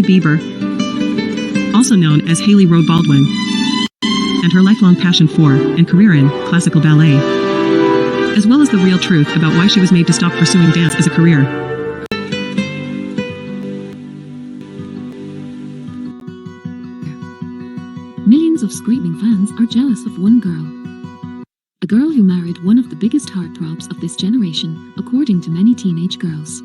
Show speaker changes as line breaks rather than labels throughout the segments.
Bieber, also known as Hailey Rode Baldwin, and her lifelong passion for, and career in, classical ballet, as well as the real truth about why she was made to stop pursuing dance as a career.
Millions of screaming fans are jealous of one girl. A girl who married one of the biggest heartthrobs of this generation, according to many teenage girls.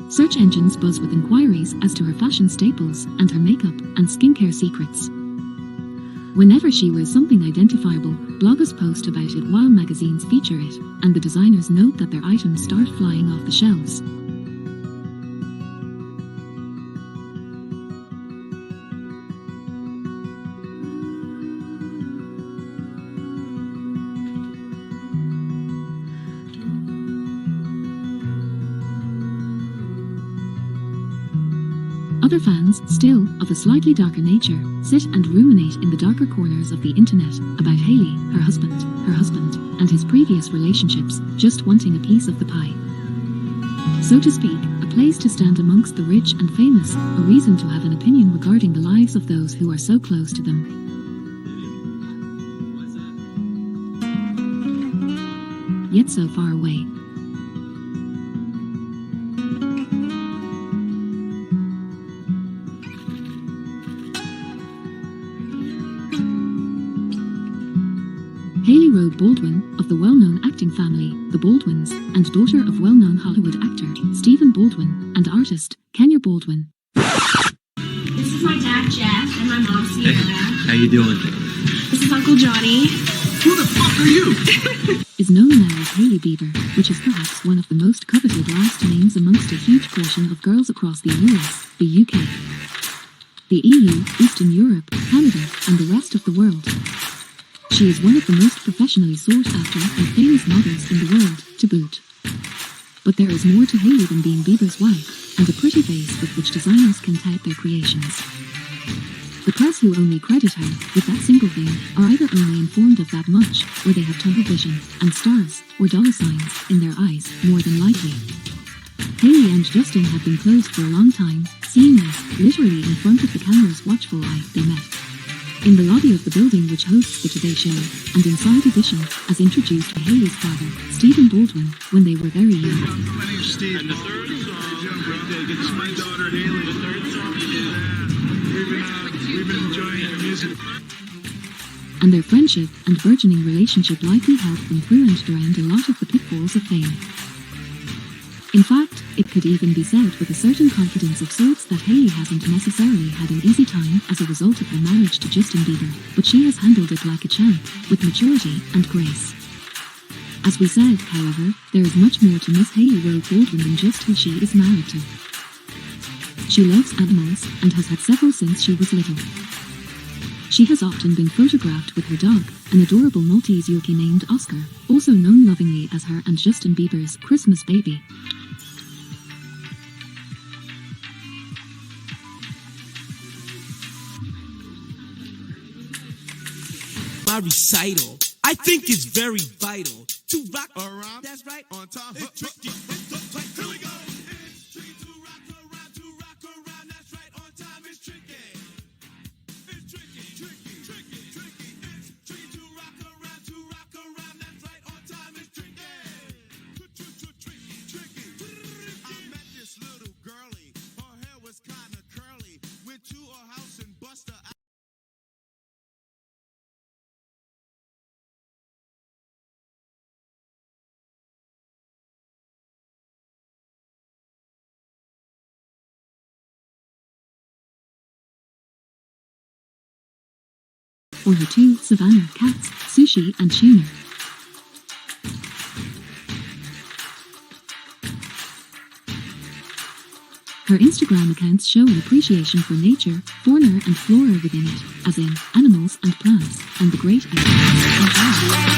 Search engines buzz with inquiries as to her fashion staples and her makeup and skincare secrets. Whenever she wears something identifiable, bloggers post about it while magazines feature it, and the designers note that their items start flying off the shelves. Other fans, still, of a slightly darker nature, sit and ruminate in the darker corners of the internet about Hailey, her husband, and his previous relationships, just wanting a piece of the pie. So to speak, a place to stand amongst the rich and famous, a reason to have an opinion regarding the lives of those who are so close to them. Yet so far away. Hailey Rode Baldwin, of the well-known acting family, the Baldwins, and daughter of well-known Hollywood actor, Stephen Baldwin, and artist, Kenya Baldwin.
This is my dad, Jeff, and my mom, Sierra.
Hey, how you doing?
This is Uncle Johnny.
Who the fuck are you?
Is known now as Hailey Bieber, which is perhaps one of the most coveted last names amongst a huge portion of girls across the US, the UK, the EU, Eastern Europe, Canada, and the rest of the world. She is one of the most professionally sought after and famous models in the world, to boot. But there is more to Hailey than being Bieber's wife, and a pretty face with which designers can tout their creations. The press who only credit her with that single thing are either only informed of that much, or they have tunnel vision, and stars, or dollar signs, in their eyes, more than likely. Hailey and Justin have been close for a long time, seeing as, literally in front of the camera's watchful eye, they met. In the lobby of the building which hosts the Today Show, and inside edition, as introduced by Hailey's father, Stephen Baldwin, when they were very young.
My name's Steve. And the third song, this is my daughter Hailey. The third song, we've been enjoying your music.
And their friendship and burgeoning relationship likely helped them through and around a lot of the pitfalls of fame. In fact, it could even be said with a certain confidence of sorts that Hailey hasn't necessarily had an easy time as a result of her marriage to Justin Bieber, but she has handled it like a champ, with maturity and grace. As we said, however, there is much more to Miss Hailey Rode Baldwin than just who she is married to. She loves animals, and has had several since she was little. She has often been photographed with her dog, an adorable Maltese Yorkie named Oscar, also known lovingly as her and Justin Bieber's Christmas baby.
My recital, I think it's very vital to rock around. That's right, on time. It's tricky. It's like, here we go. It's tricky to rock around. That's right, on time. It's tricky. It's tricky. It's tricky to rock around. That's right, on time. It's tricky. I met this little girlie. Her hair was kind of curly. Went to her house and bust her out.
Or her two Savannah cats, Sushi and Schooner. Her Instagram accounts show an appreciation for nature, fauna and flora within it, as in animals and plants, and the great outdoors.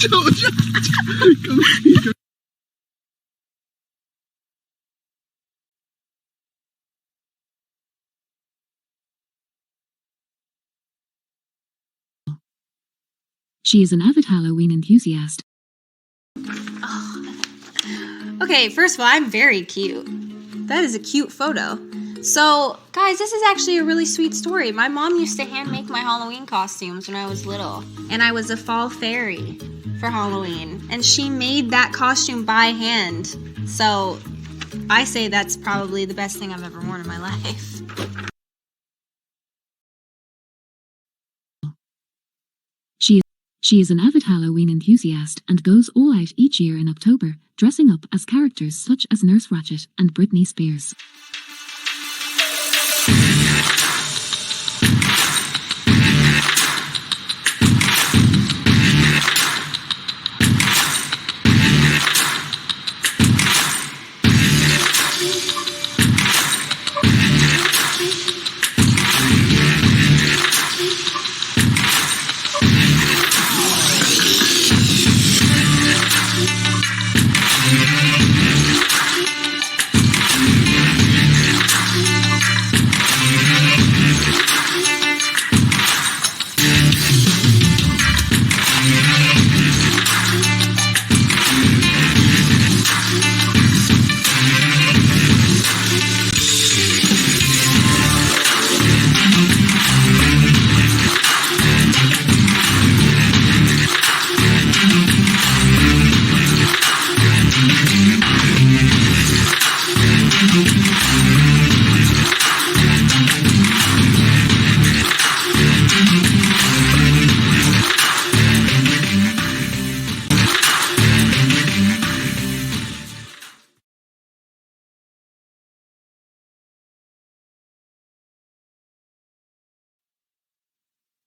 Come here.
She is an avid Halloween enthusiast.
Okay, first of all, I'm very cute. That is a cute photo. So, guys, this is actually a really sweet story. My mom used to hand make my Halloween costumes when I was little. And I was a fall fairy for Halloween. And she made that costume by hand. So, I say that's probably the best thing I've ever worn in my life.
She is an avid Halloween enthusiast and goes all out each year in October, dressing up as characters such as Nurse Ratched and Britney Spears.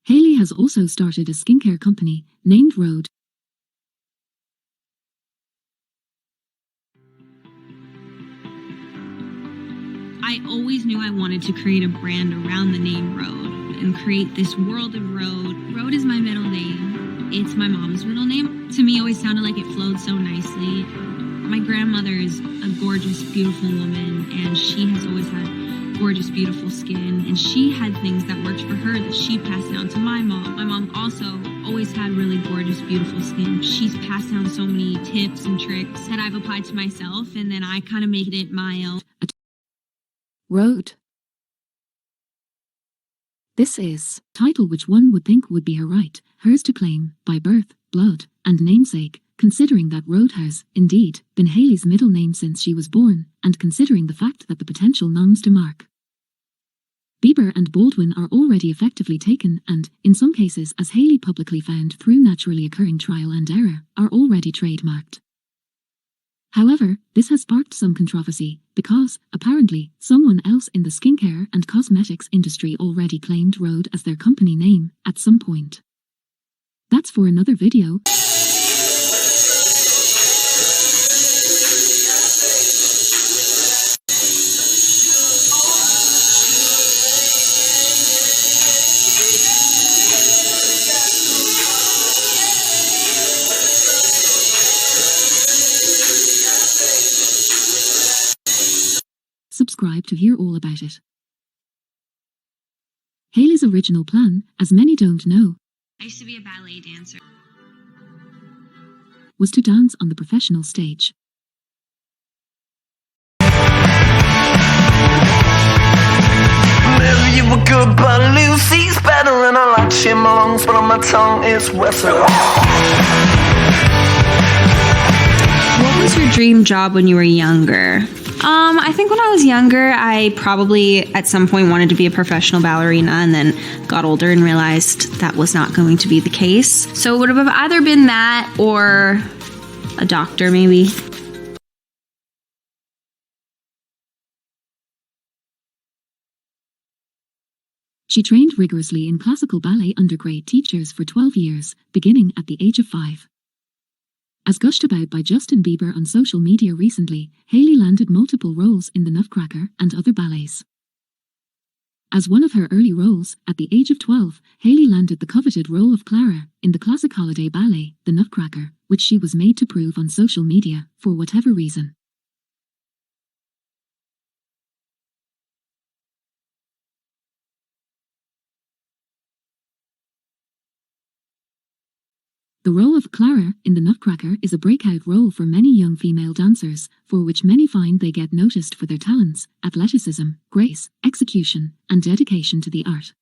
Hailey has also started a skincare company named Rhode.
I always knew I wanted to create a brand around the name Rhode and create this world of Rhode. Rhode is my middle name. It's my mom's middle name. To me, it always sounded like it flowed so nicely. My grandmother is a gorgeous, beautiful woman, and she has always had gorgeous, beautiful skin, and she had things that worked for her that she passed down to my mom. My mom also always had really gorgeous, beautiful skin. She's passed down so many tips and tricks that I've applied to myself, and then I kind of made it my own.
Rhode. This is a title which one would think would be her right, hers to claim, by birth, blood, and namesake, considering that Rhode has, indeed, been Hailey's middle name since she was born, and considering the fact that the potential nuns to Mark Bieber and Baldwin are already effectively taken and, in some cases as Hailey publicly found through naturally occurring trial and error, are already trademarked. However, this has sparked some controversy, because, apparently, someone else in the skincare and cosmetics industry already claimed Rhode as their company name at some point. That's for another video. Subscribe to hear all about it. Hailey's original plan, as many don't know,
I used to be a ballet dancer.
was to dance on the professional stage.
Maybe you were good, but Lucy's better, and I like chipmunks, but on my tongue is Wester.
What was your dream job when you were younger? I think when I was younger, I probably at some point wanted to be a professional ballerina, and then got older and realized that was not going to be the case. So it would have either been that or a doctor, maybe.
She trained rigorously in classical ballet under great teachers for 12 years, beginning at the age of 5. As gushed about by Justin Bieber on social media recently, Hailey landed multiple roles in The Nutcracker and other ballets. As one of her early roles, at the age of 12, Haley landed the coveted role of Clara in the classic holiday ballet, The Nutcracker, which she was made to prove on social media, for whatever reason. The role of Clara in The Nutcracker is a breakout role for many young female dancers, for which many find they get noticed for their talents, athleticism, grace, execution, and dedication to the art.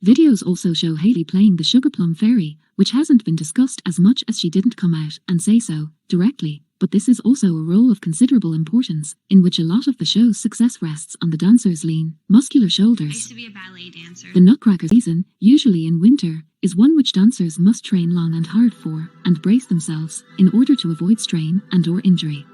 Videos also show Haley playing the Sugar Plum Fairy, which hasn't been discussed as much as she didn't come out and say so directly, but this is also a role of considerable importance, in which a lot of the show's success rests on the dancer's lean, muscular
I used
shoulders.
to be a ballet dancer.
The Nutcracker season, usually in winter, is one which dancers must train long and hard for, and brace themselves, in order to avoid strain and/or injury.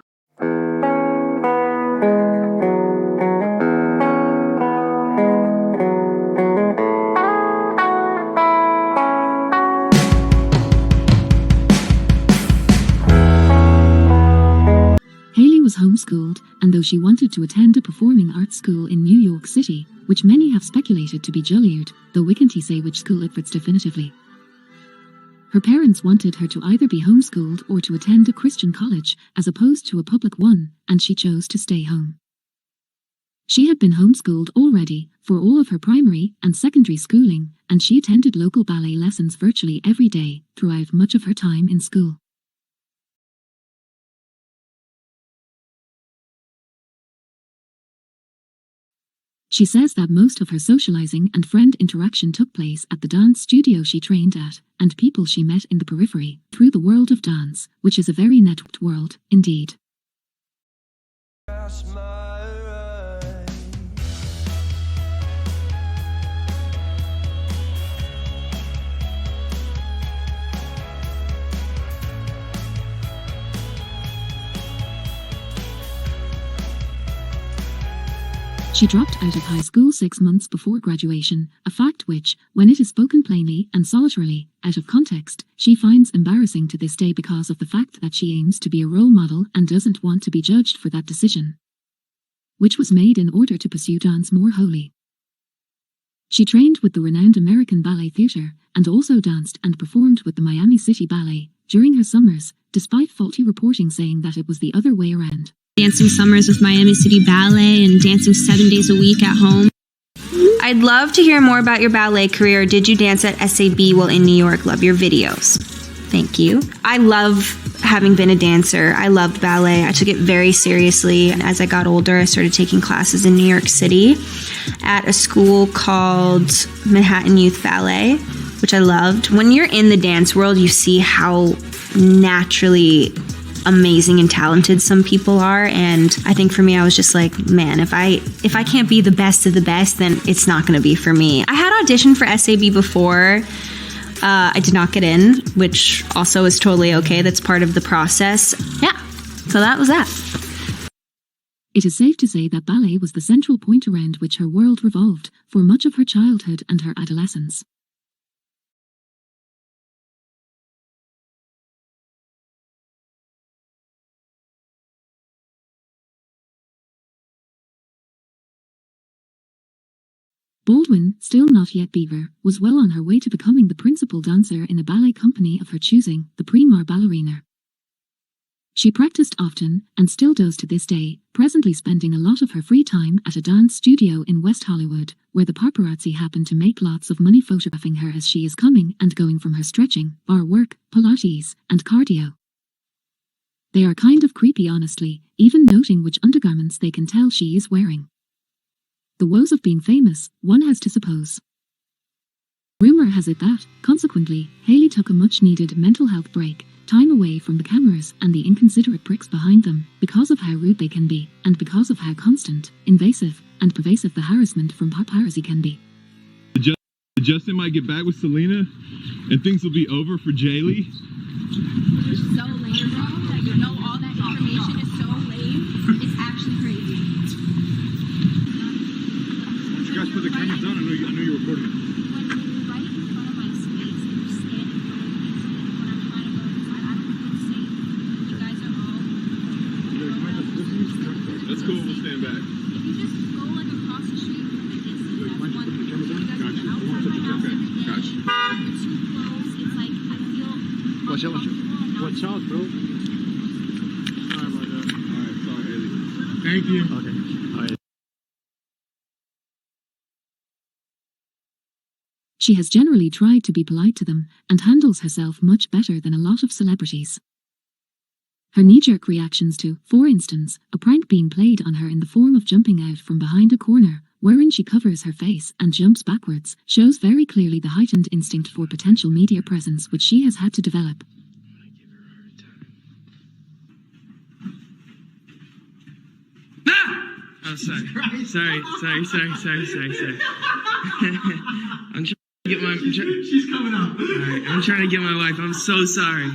Haley was homeschooled, and though she wanted to attend a performing arts school in New York City, which many have speculated to be Juilliard, though we can't say which school it fits definitively. Her parents wanted her to either be homeschooled or to attend a Christian college, as opposed to a public one, and she chose to stay home. She had been homeschooled already for all of her primary and secondary schooling, and she attended local ballet lessons virtually every day throughout much of her time in school. She says that most of her socializing and friend interaction took place at the dance studio she trained at, and people she met in the periphery, through the world of dance, which is a very networked world, indeed. She dropped out of high school 6 months before graduation, a fact which, when it is spoken plainly and solitarily, out of context, she finds embarrassing to this day because of the fact that she aims to be a role model and doesn't want to be judged for that decision, which was made in order to pursue dance more wholly. She trained with the renowned American Ballet Theatre, and also danced and performed with the Miami City Ballet during her summers, despite faulty reporting saying that it was the other way around.
Dancing summers with Miami City Ballet and dancing 7 days a week at home.
I'd love to hear more about your ballet career. Did you dance at SAB while in New York? Love your videos. Thank you. I love having been a dancer. I loved ballet. I took it very seriously. And as I got older, I started taking classes in New York City at a school called Manhattan Youth Ballet, which I loved. When you're in the dance world, you see how naturally amazing and talented some people are, and I think for me, I was just like, man, if I can't be the best of the best, then it's not going to be for me. I had auditioned for SAB before. I did not get in, which also is totally okay. That's part of the process. Yeah, so that was that.
It is safe to say that ballet was the central point around which her world revolved for much of her childhood and her adolescence. Baldwin, still not yet Beaver, was well on her way to becoming the principal dancer in a ballet company of her choosing, the Prima Ballerina. She practiced often, and still does to this day, presently spending a lot of her free time at a dance studio in West Hollywood, where the paparazzi happen to make lots of money photographing her as she is coming and going from her stretching, bar work, Pilates, and cardio. They are kind of creepy honestly, even noting which undergarments they can tell she is wearing. The woes of being famous, one has to suppose. Rumor has it that, consequently, Haley took a much-needed mental health break, time away from the cameras and the inconsiderate pricks behind them, because of how rude they can be, and because of how constant, invasive, and pervasive the harassment from paparazzi can be.
Justin might get back with Selena, and things will be over for Jaylee.
You're so lame, bro. Like, you know, all that information is so lame. It's actually crazy.
You guys put the cameras down. I know you're recording.
When you're right in front of my space and you're standing in front of me, when I'm trying to go inside, I don't feel safe. You guys are all.
That's cool. We'll stand back.
If you just go like across the street from the distance,
Watch out, Watch out, bro. Sorry about that.
Alright, sorry, Haley.
Thank you. Okay. Alright.
She has generally tried to be polite to them and handles herself much better than a lot of celebrities. Her knee-jerk reactions to, for instance, a prank being played on her in the form of jumping out from behind a corner, wherein she covers her face and jumps backwards, shows very clearly the heightened instinct for potential media presence which she has had to develop.
Oh, sorry. Sorry. I'm trying to get my...
She's coming out.
Alright, I'm trying to get my wife. I'm so sorry.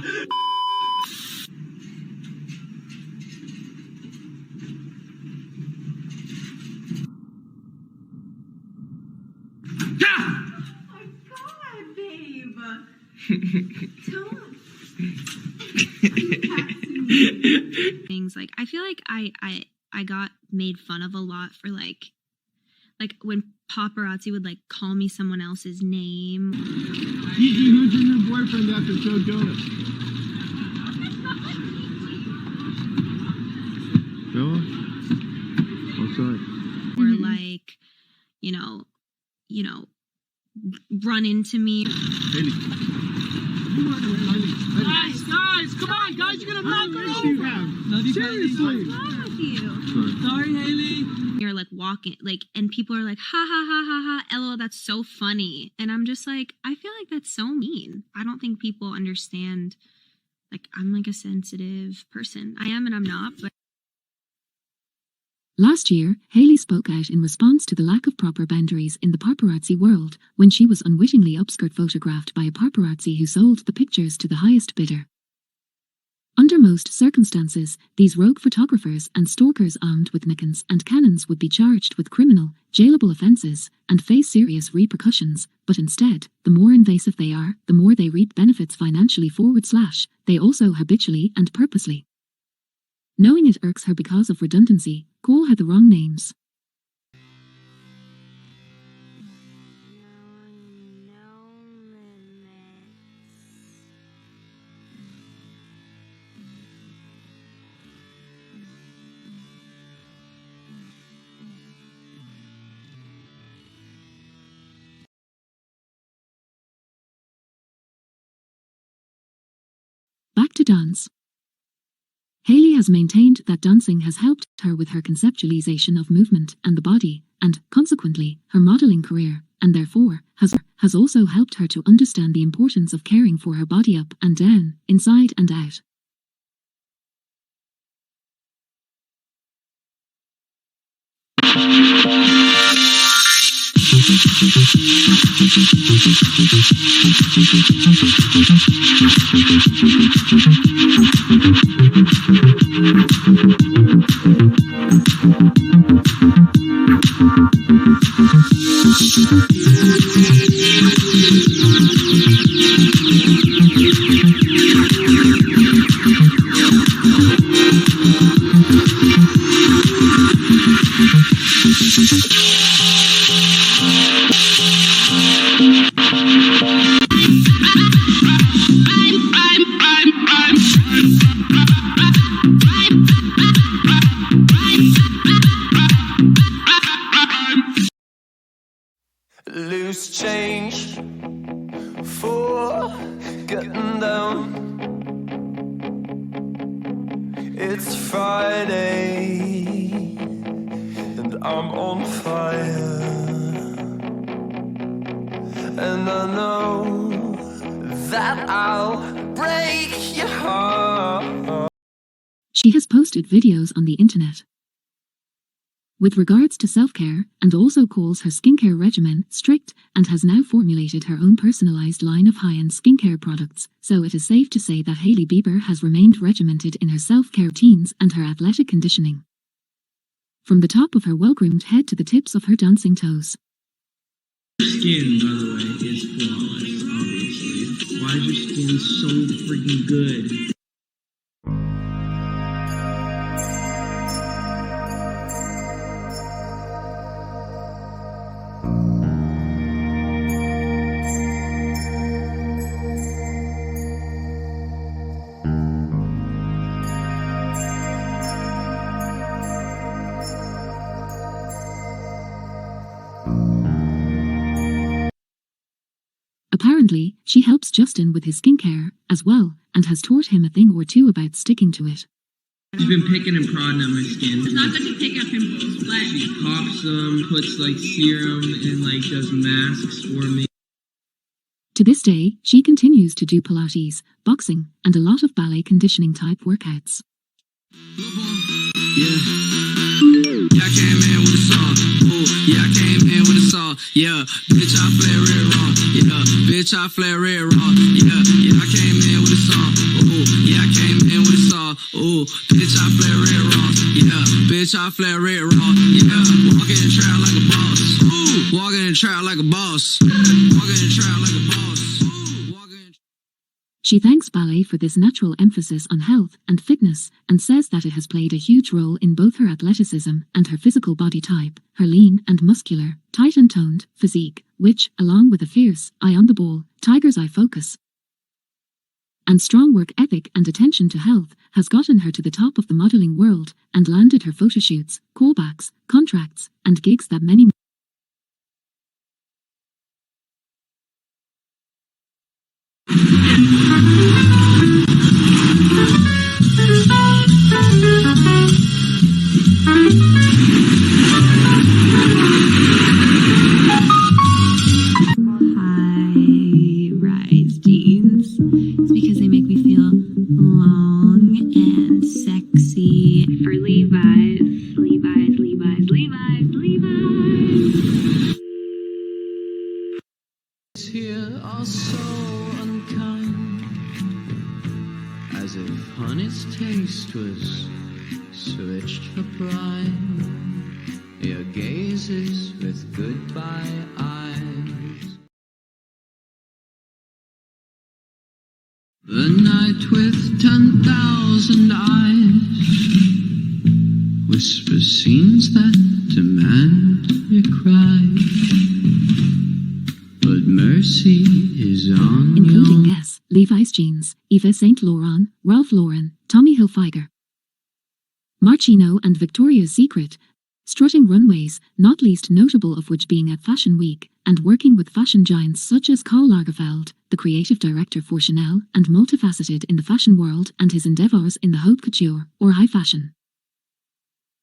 Things like I feel like I got made fun of a lot for like when paparazzi would like call me someone else's name.
Gigi, who's your new boyfriend after Joe Jonas? Bella? Oh, sorry.
Or like, you know, run into me.
Haley. Guys, come on, guys, you're gonna knock her over.
Love you,
Seriously.
What's wrong with you?
Sorry, Haley.
You're like walking, like, and people are like, ha ha ha ha ha, LOL, that's so funny. And I'm just like, I feel like that's so mean. I don't think people understand, like, I'm like a sensitive person. I am and I'm not, but.
Last year, Haley spoke out in response to the lack of proper boundaries in the paparazzi world when she was unwittingly upskirt photographed by a paparazzi who sold the pictures to the highest bidder. Under most circumstances, these rogue photographers and stalkers armed with Nikons and Canons would be charged with criminal, jailable offences and face serious repercussions, but instead, the more invasive they are, the more they reap benefits financially / they also habitually and purposely. Knowing it irks her because of redundancy, call her the wrong names. Back to dance. Haley has maintained that dancing has helped her with her conceptualization of movement and the body, and, consequently, her modeling career, and therefore, has also helped her to understand the importance of caring for her body up and down, inside and out.
Loose change for getting down. It's Friday and I'm on fire, and I know that I'll break your heart.
She has posted videos on the internet with regards to self-care, and also calls her skincare regimen strict, and has now formulated her own personalized line of high-end skincare products, so it is safe to say that Hailey Bieber has remained regimented in her self-care routines and her athletic conditioning. From the top of her well-groomed head to the tips of her dancing toes.
Skin, by the way, is flawless, obviously. Why is your skin so freaking good?
Currently, she helps Justin with his skincare as well, and has taught him a thing or two about sticking to it.
She's been picking and prodding at my skin.
It's not good to pick at pimples, but
She pops them, puts like serum, and like does masks for me.
To this day, she continues to do Pilates, boxing, and a lot of ballet conditioning type workouts.
Yeah, I came in with a song. Ooh, yeah, I came in with a song. Yeah, bitch, I flare red raw. Yeah, bitch, I flare red raw. Yeah, I came in with a song. Ooh, yeah, I came in with a song. Ooh, bitch, I flare red raw. Yeah, bitch, I flare red raw. Yeah, walking in the trap like a boss. Ooh, walking in the trap like a boss. Walking in the trap like a boss.
She thanks ballet for this natural emphasis on health and fitness, and says that it has played a huge role in both her athleticism and her physical body type, her lean and muscular, tight and toned physique, which, along with a fierce eye on the ball, tiger's eye focus, and strong work ethic and attention to health, has gotten her to the top of the modeling world and landed her photoshoots, callbacks, contracts, and gigs that many
high-rise jeans. It's because they make me feel long and sexy. For Levi's, Levi's, Levi's, Levi's, Levi's.
Here are so unkind, as if honey's taste was switched for pride. Your gazes with goodbye eyes. The night with 10,000 eyes whispers scenes that demand a cry. But mercy is on
including
your...
Guess, Levi's Jeans, Yves Saint Laurent, Ralph Lauren, Tommy Hilfiger, Marcino and Victoria's Secret, strutting runways, not least notable of which being at Fashion Week, and working with fashion giants such as Karl Lagerfeld, the creative director for Chanel, and multifaceted in the fashion world and his endeavours in the haute couture, or high fashion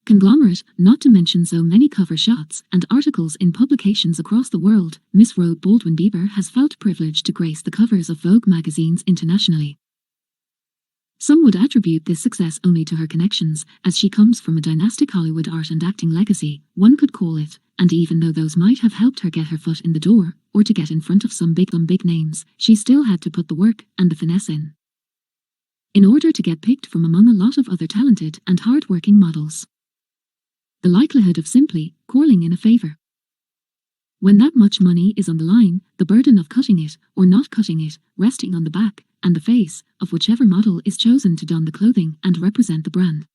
conglomerate, not to mention so many cover shots and articles in publications across the world. Miss Rode Baldwin Bieber has felt privileged to grace the covers of Vogue magazines internationally. Some would attribute this success only to her connections, as she comes from a dynastic Hollywood art and acting legacy, one could call it, and even though those might have helped her get her foot in the door, or to get in front of some big names, she still had to put the work and the finesse in order to get picked from among a lot of other talented and hard-working models. The likelihood of simply calling in a favor. When that much money is on the line, the burden of cutting it, or not cutting it, resting on the back and the face of whichever model is chosen to don the clothing and represent the brand,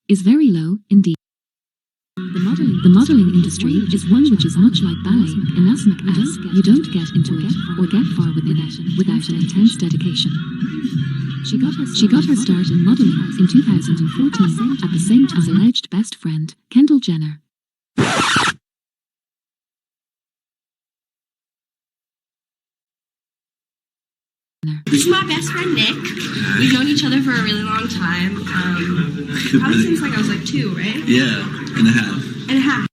is very low indeed. The modeling industry is one which is much like ballet, inasmuch as you don't get into it or get far within it without an intense dedication. She got her start in modeling in 2014 at the same time as alleged best friend, Kendall Jenner.
This is my best friend Nick. We've known each other for a really long time. Probably since like I was like 2, right?
Yeah, and a half.
And a half.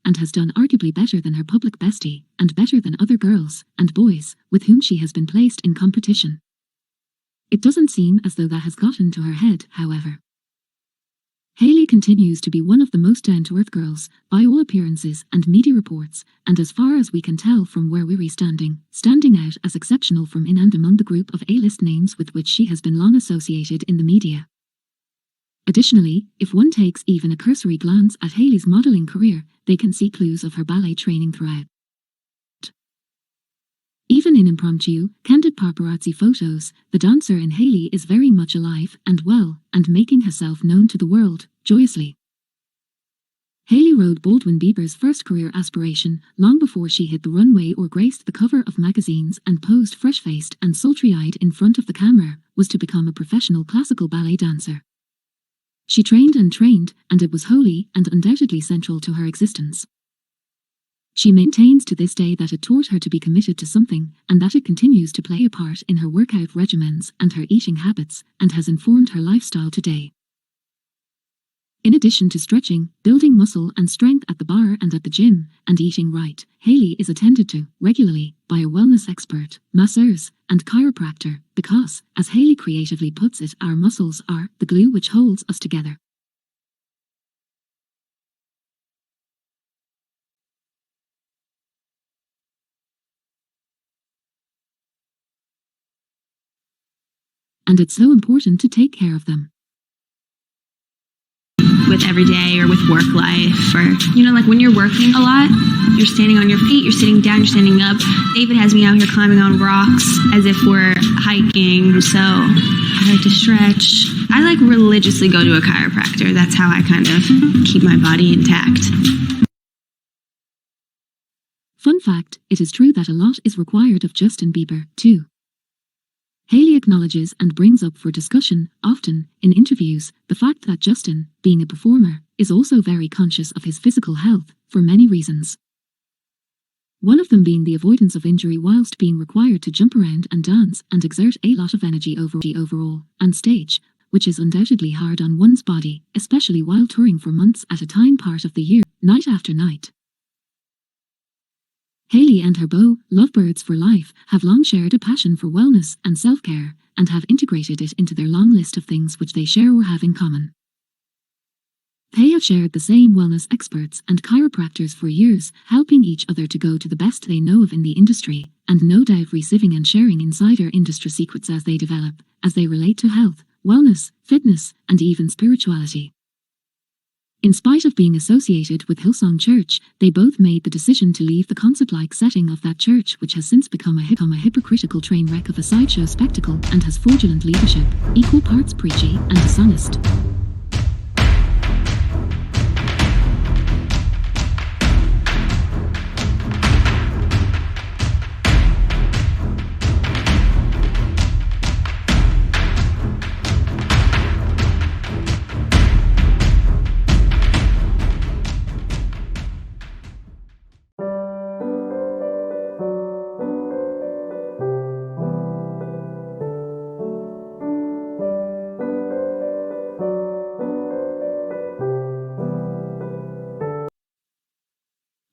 And has done arguably better than her public bestie, and better than other girls and boys with whom she has been placed in competition. It doesn't seem as though that has gotten to her head, however. Hailey continues to be one of the most down-to-earth girls, by all appearances and media reports, and as far as we can tell from where we're standing out as exceptional from in and among the group of A-list names with which she has been long associated in the media. Additionally, if one takes even a cursory glance at Hailey's modeling career, they can see clues of her ballet training throughout. Even in impromptu, candid paparazzi photos, the dancer in Hailey is very much alive and well, and making herself known to the world, joyously. Hailey Rode Baldwin Bieber's first career aspiration, long before she hit the runway or graced the cover of magazines and posed fresh-faced and sultry-eyed in front of the camera, was to become a professional classical ballet dancer. She trained, and it was wholly and undoubtedly central to her existence. She maintains to this day that it taught her to be committed to something, and that it continues to play a part in her workout regimens and her eating habits, and has informed her lifestyle today. In addition to stretching, building muscle and strength at the bar and at the gym, and eating right, Hayley is attended to regularly by a wellness expert, masseurs, and chiropractor, because, as Hayley creatively puts it, our muscles are the glue which holds us together. And it's so important to take care of them.
With every day or with work life, or, you know, like when you're working a lot, you're standing on your feet, you're sitting down, you're standing up. David has me out here climbing on rocks as if we're hiking, so I like to stretch. I like religiously go to a chiropractor. That's how I kind of keep my body intact.
Fun fact, it is true that a lot is required of Justin Bieber, too. Hayley acknowledges and brings up for discussion, often, in interviews, the fact that Justin, being a performer, is also very conscious of his physical health, for many reasons. One of them being the avoidance of injury whilst being required to jump around and dance and exert a lot of energy overall, and stage, which is undoubtedly hard on one's body, especially while touring for months at a time, part of the year, night after night. Hayley and her beau, Lovebirds for Life, have long shared a passion for wellness and self-care, and have integrated it into their long list of things which they share or have in common. They have shared the same wellness experts and chiropractors for years, helping each other to go to the best they know of in the industry, and no doubt receiving and sharing insider industry secrets as they develop, as they relate to health, wellness, fitness, and even spirituality. In spite of being associated with Hillsong Church, they both made the decision to leave the concert-like setting of that church, which has since become a hypocritical train wreck of a sideshow spectacle and has fraudulent leadership, equal parts preachy and dishonest.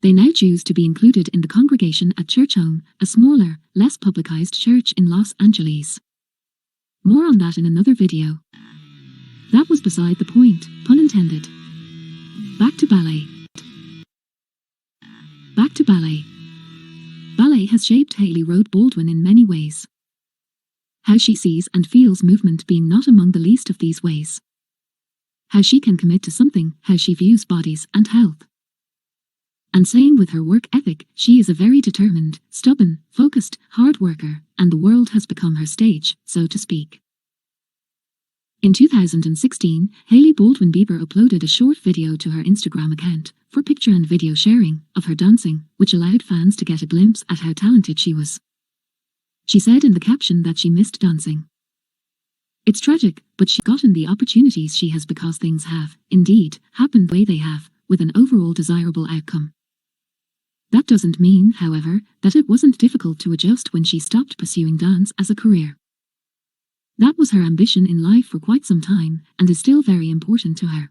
They now choose to be included in the congregation at Church Home, a smaller, less publicized church in Los Angeles. More on that in another video. That was beside the point, pun intended. Back to ballet. Back to ballet. Ballet has shaped Hayley Rode Baldwin in many ways. How she sees and feels movement being not among the least of these ways. How she can commit to something, how she views bodies and health. And same with her work ethic, she is a very determined, stubborn, focused, hard worker, and the world has become her stage, so to speak. In 2016, Hailey Baldwin Bieber uploaded a short video to her Instagram account, for picture and video sharing, of her dancing, which allowed fans to get a glimpse at how talented she was. She said in the caption that she missed dancing. It's tragic, but she's gotten the opportunities she has because things have, indeed, happened the way they have, with an overall desirable outcome. That doesn't mean, however, that it wasn't difficult to adjust when she stopped pursuing dance as a career. That was her ambition in life for quite some time, and is still very important to her.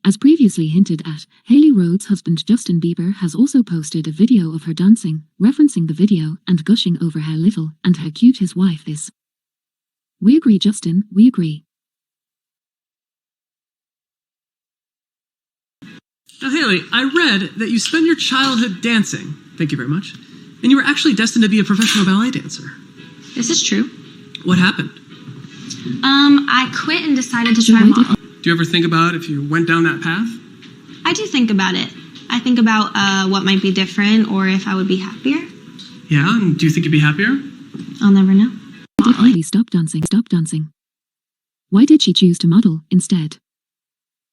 As previously hinted at, Hailey Rhodes' husband Justin Bieber has also posted a video of her dancing, referencing the video and gushing over how little and how cute his wife is. We agree, Justin, we agree.
Now, Hailey, I read that you spent your childhood dancing. Thank you very much. And you were actually destined to be a professional ballet dancer.
This is true.
What happened?
I quit and decided to try modeling.
Do you ever think about if you went down that path?
I do think about it. I think about what might be different or if I would be happier.
Yeah, and do you think you'd be happier?
I'll never know.
Why did Hailey stop dancing? Why did she choose to model instead?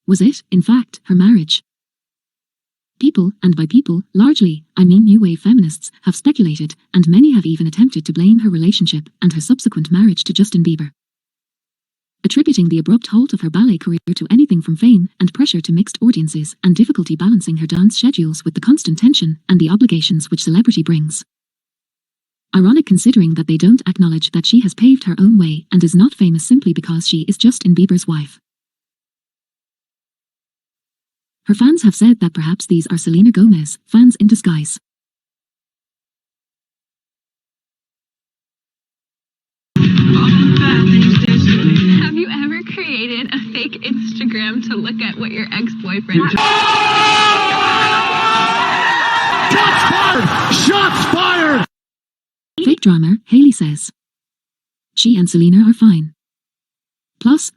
Was it, in fact, her marriage? People, and by people, largely, I mean new wave feminists, have speculated, and many have even attempted to blame her relationship and her subsequent marriage to Justin Bieber. attributing the abrupt halt of her ballet career to anything from fame and pressure to mixed audiences and difficulty balancing her dance schedules with the constant tension and the obligations which celebrity brings. Ironic considering that they don't acknowledge that she has paved her own way and is not famous simply because she is Justin Bieber's wife. Her fans have said that perhaps these are Selena Gomez fans in disguise.
Have you ever created a fake Instagram to look at what your ex-boyfriend
Shots fired! Shots fired!
Fake drama, Hailey says. She and Selena are fine. Plus,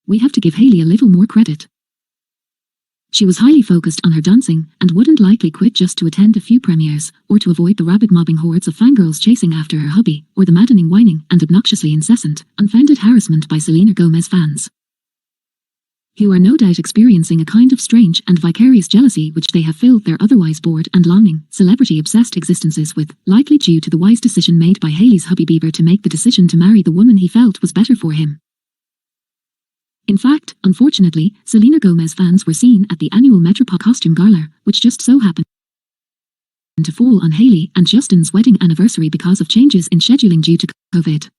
we have to give Hailey a little more credit. She was highly focused on her dancing and wouldn't likely quit just to attend a few premieres or to avoid the rabid mobbing hordes of fangirls chasing after her hubby or the maddening whining and obnoxiously incessant, unfounded harassment by Selena Gomez fans, who are no doubt experiencing a kind of strange and vicarious jealousy which they have filled their otherwise bored and longing, celebrity-obsessed existences with, likely due to the wise decision made by Hailey's hubby Bieber to make the decision to marry the woman he felt was better for him. In fact, unfortunately, Selena Gomez fans were seen at the annual Metropop Costume Gala, which just so happened to fall on Hailey and Justin's wedding anniversary because of changes in scheduling due to COVID.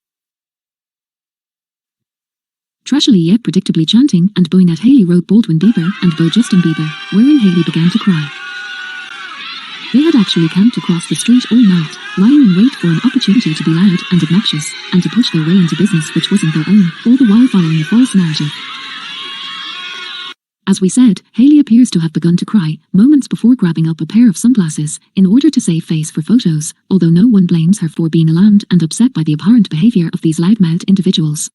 Trashily yet predictably chanting and booing at Hailey wrote Baldwin Bieber and beau Justin Bieber, wherein Hailey began to cry. They had actually camped across the street all night, lying in wait for an opportunity to be loud and obnoxious, and to push their way into business which wasn't their own, all the while following a false narrative. As we said, Hailey appears to have begun to cry moments before grabbing up a pair of sunglasses in order to save face for photos, although no one blames her for being alarmed and upset by the abhorrent behavior of these loudmouthed individuals.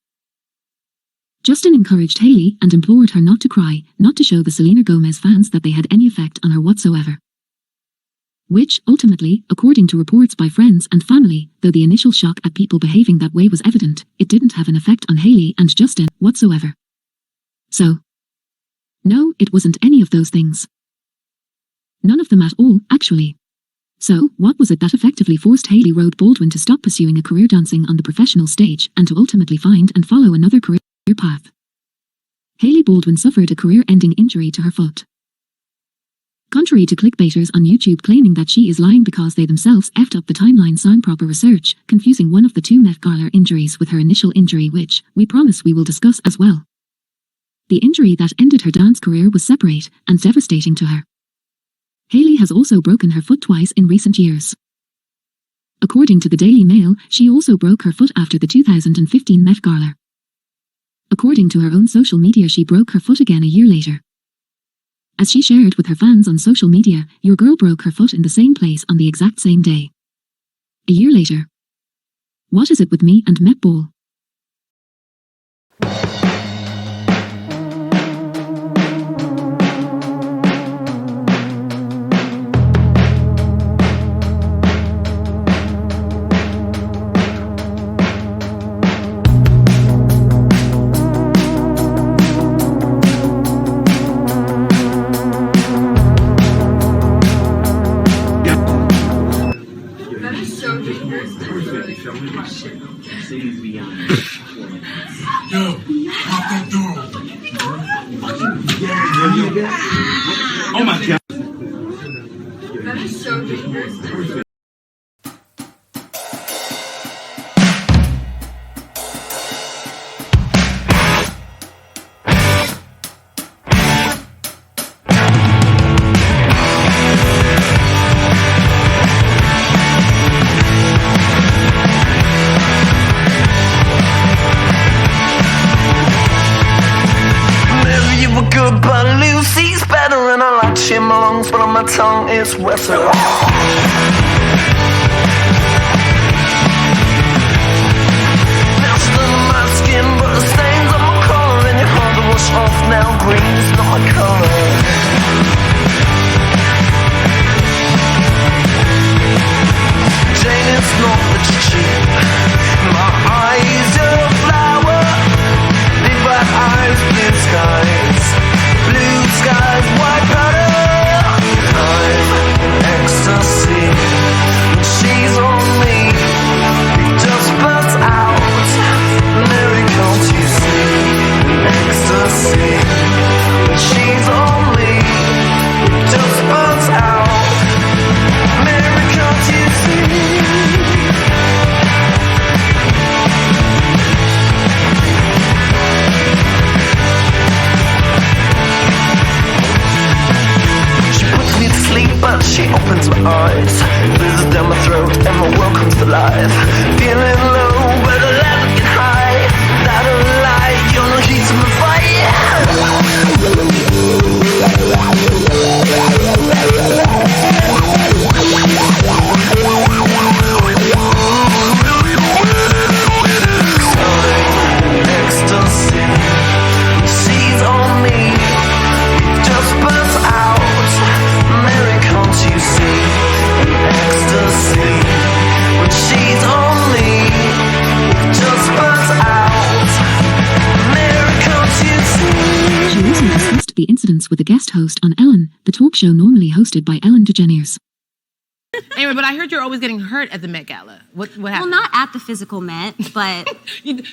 Justin encouraged Hailey and implored her not to cry, not to show the Selena Gomez fans that they had any effect on her whatsoever. Which, ultimately, according to reports by friends and family, though the initial shock at people behaving that way was evident, it didn't have an effect on Hailey and Justin whatsoever. So, no, it wasn't any of those things. None of them at all, actually. So, what was it that effectively forced Hailey wrote Baldwin to stop pursuing a career dancing on the professional stage and to ultimately find and follow another career path? Hailey Baldwin suffered a career-ending injury to her foot. Contrary to clickbaiters on YouTube claiming that she is lying because they themselves effed up the timeline on proper research, confusing one of the two Met Gala injuries with her initial injury which, we promise we will discuss as well. The injury that ended her dance career was separate and devastating to her. Hailey has also broken her foot twice in recent years. According to the Daily Mail, she also broke her foot after the 2015 Met Gala. According to her own social media, she broke her foot again a year later. As she shared with her fans on social media, your girl broke her foot in the same place on the exact same day. A year later. What is it with me and Met Ball?
Yo, lock that door. Oh my God. That is so dangerous.
But Lucy's better and I like chipmunks, but on my tongue is wetter. Faster than my skin, but the stains on my collar, and you're hard to wash off now. Green's not my color. Jane, it's not that you're cheap. My eyes are a flower. Big black eyes, blue skies. Blue skies, white powder. I'm in ecstasy. She's on me. Just burnt out. eyes, blizzard down my throat, and my world comes to life. Feeling low, but the levels get high. Without a light, you're no heat to my fire. Ecstasy, she's on me, just burns out. Mary, can't you see? Ecstasy, when she's on me, just burns out. Mary, can't you see?
She also discussed the incidents with a guest host on Ellen, the talk show normally hosted by Ellen DeGeneres.
Anyway, but I heard you're always getting hurt at the Met Gala. What happened?
Well, not at the physical Met, but...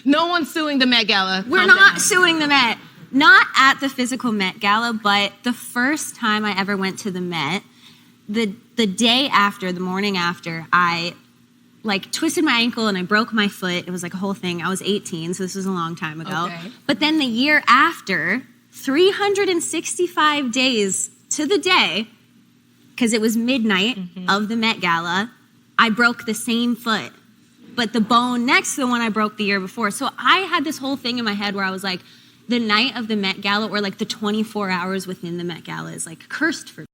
No one's suing the Met Gala.
We're not suing the Met. Not at the physical Met Gala, but the first time I ever went to the Met, the day after, the morning after, I twisted my ankle and I broke my foot. It was like a whole thing. I was 18, so this was a long time ago.
Okay.
But then the year after, 365 days to the day, because it was midnight of the Met Gala, I broke the same foot, but the bone next to the one I broke the year before. So I had this whole thing in my head where I was like, the night of the Met Gala, or like the 24 hours within the Met Gala, is like cursed for me.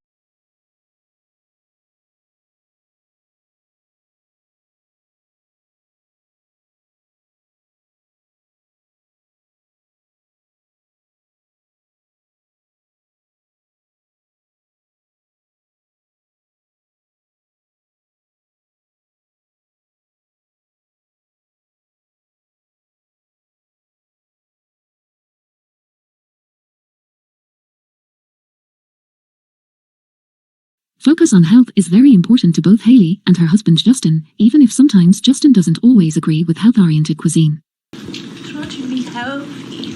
Focus on health is very important to both Hailey and her husband Justin, even if sometimes Justin doesn't always agree with health-oriented cuisine.
Don't you be healthy?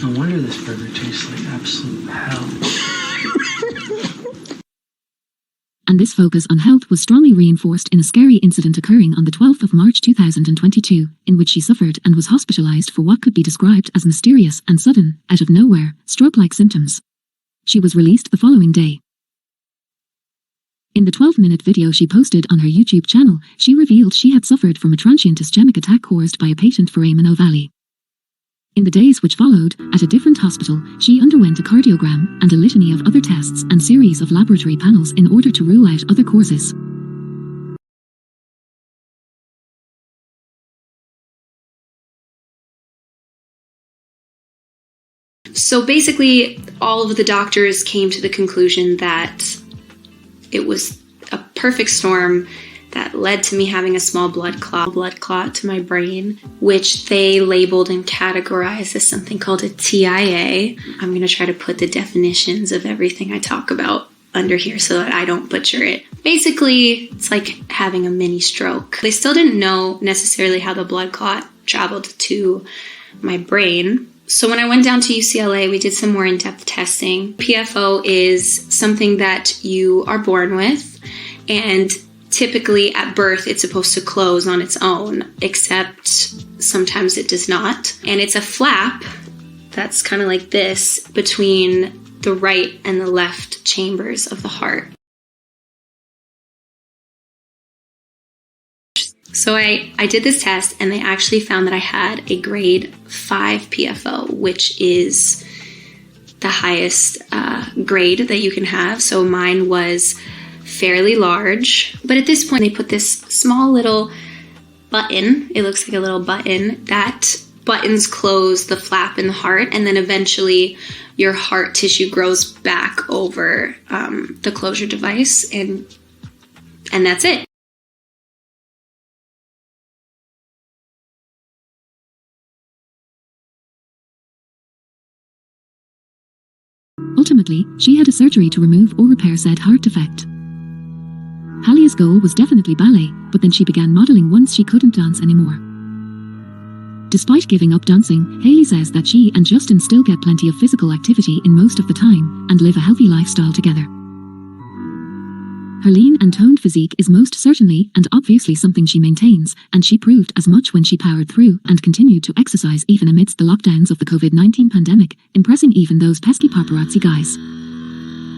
No wonder this burger tastes like absolute hell.
And this focus on health was strongly reinforced in a scary incident occurring on the 12th of March 2022, in which she suffered and was hospitalized for what could be described as mysterious and sudden, out of nowhere, stroke-like symptoms. She was released the following day. In the 12-minute video she posted on her YouTube channel, she revealed she had suffered from a transient ischemic attack caused by a patient foramen ovale. In the days which followed, at a different hospital, she underwent a cardiogram and a litany of other tests and series of laboratory panels in order to rule out other causes.
So basically, all of the doctors came to the conclusion that it was a perfect storm that led to me having a small blood clot to my brain, which they labeled and categorized as something called a TIA. I'm going to try to put the definitions of everything I talk about under here so that I don't butcher it. Basically, it's like having a mini stroke. They still didn't know necessarily how the blood clot traveled to my brain. So when I went down to UCLA, we did some more in-depth testing. PFO is something that you are born with, and typically at birth it's supposed to close on its own, except sometimes it does not. And it's a flap that's kind of like this between the right and the left chambers of the heart. So I did this test, and they actually found that I had a grade 5 PFO, which is the highest grade that you can have. So mine was fairly large. But at this point, they put this small little button. It looks like a little button. That buttons close the flap in the heart, and then eventually your heart tissue grows back over the closure device, and that's it.
Ultimately, she had a surgery to remove or repair said heart defect. Halia's goal was definitely ballet, but then she began modeling once she couldn't dance anymore. Despite giving up dancing, Hailey says that she and Justin still get plenty of physical activity in most of the time, and live a healthy lifestyle together. Her lean and toned physique is most certainly and obviously something she maintains, and she proved as much when she powered through and continued to exercise even amidst the lockdowns of the COVID-19 pandemic, impressing even those pesky paparazzi guys.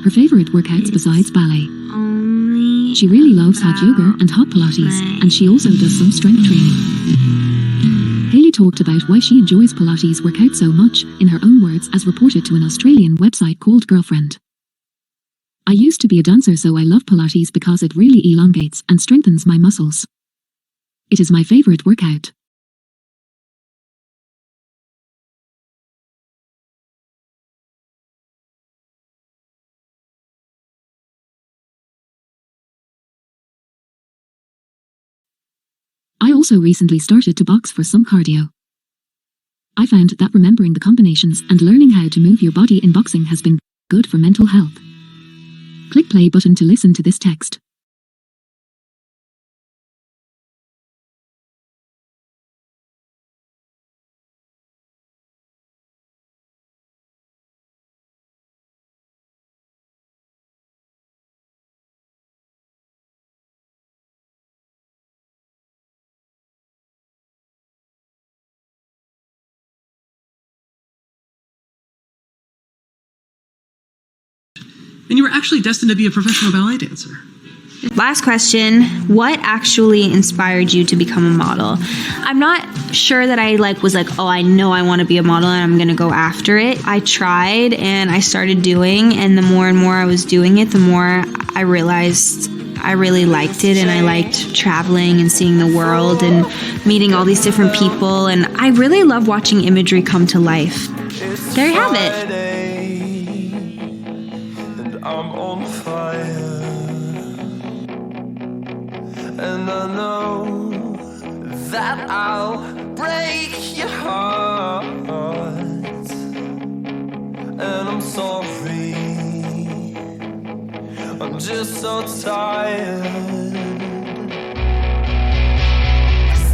her favorite workouts besides ballet.
Only
She really loves hot yoga and hot Pilates, and she also does some strength training. Hayley talked about why she enjoys Pilates workout so much, in her own words, as reported to an Australian website called Girlfriend. I used to be a dancer, so I love Pilates because it really elongates and strengthens my muscles. It is my favorite workout. I also recently started to box for some cardio. I found that remembering the combinations and learning how to move your body in boxing has been good for mental health. Click play button to listen to this text.
And you were actually destined to be a professional ballet dancer.
Last question, what actually inspired you to become a model? I'm not sure that I was like, oh, I know I want to be a model and I'm going to go after it. I tried and I started doing, and the more and more I was doing it, the more I realized I really liked it, and I liked traveling and seeing the world and meeting all these different people, and I really love watching imagery come to life. There you have it.
I'm on fire, and I know that I'll break your heart, and I'm sorry, I'm just so tired.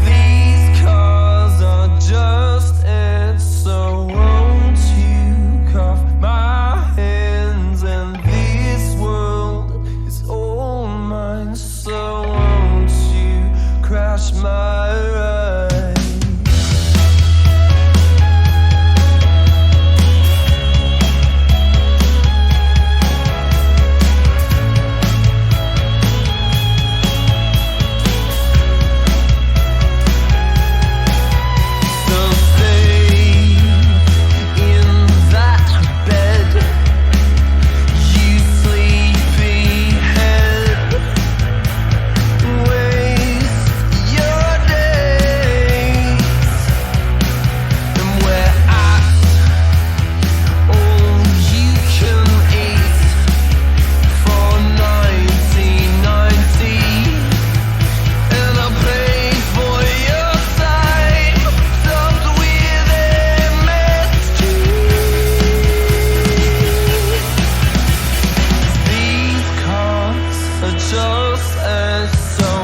These cars are just it, so won't you cuff my hands, and this world is all mine, so won't you crash my ride? Just as so